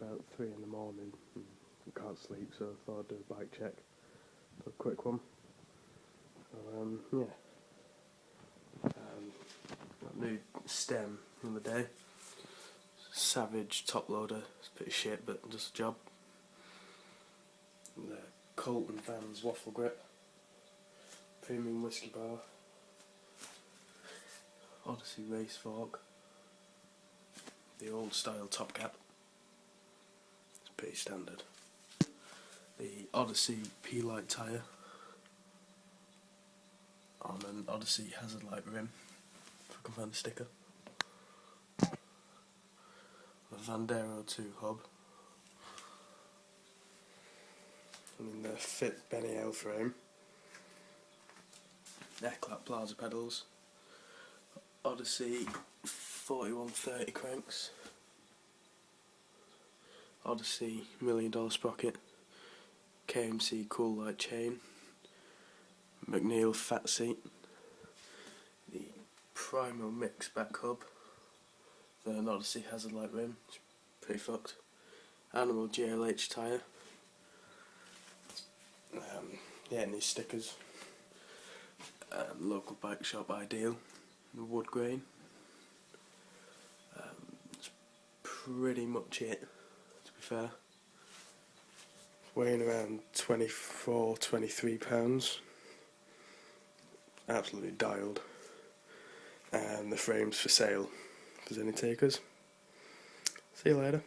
about 3 in the morning and can't sleep, so I thought I'd do a bike check. So a quick one. Yeah. Got a new stem the other day. Savage top loader. It's pretty shit, but does the job. The Colton Vans waffle grip. Premium whiskey bar. Odyssey race fork. The old style top cap. It's pretty standard. The Odyssey P-Light tyre on an Odyssey hazard light rim, if I can find the sticker. The Vandero 2 hub. And then the Fit Benny L frame. Neck-lap plaza pedals. Odyssey 4130 cranks. Odyssey $1 Million sprocket. KMC cool light chain. McNeil fat seat. The Primo Mix back hub. The Odyssey hazard light rim. It's pretty fucked. Animal GLH tyre. Yeah, and these stickers. Local bike shop Ideal. The wood grain. That's pretty much it, to be fair. Weighing around 23 pounds. Absolutely dialed. And the frame's for sale if there's any takers. See you later.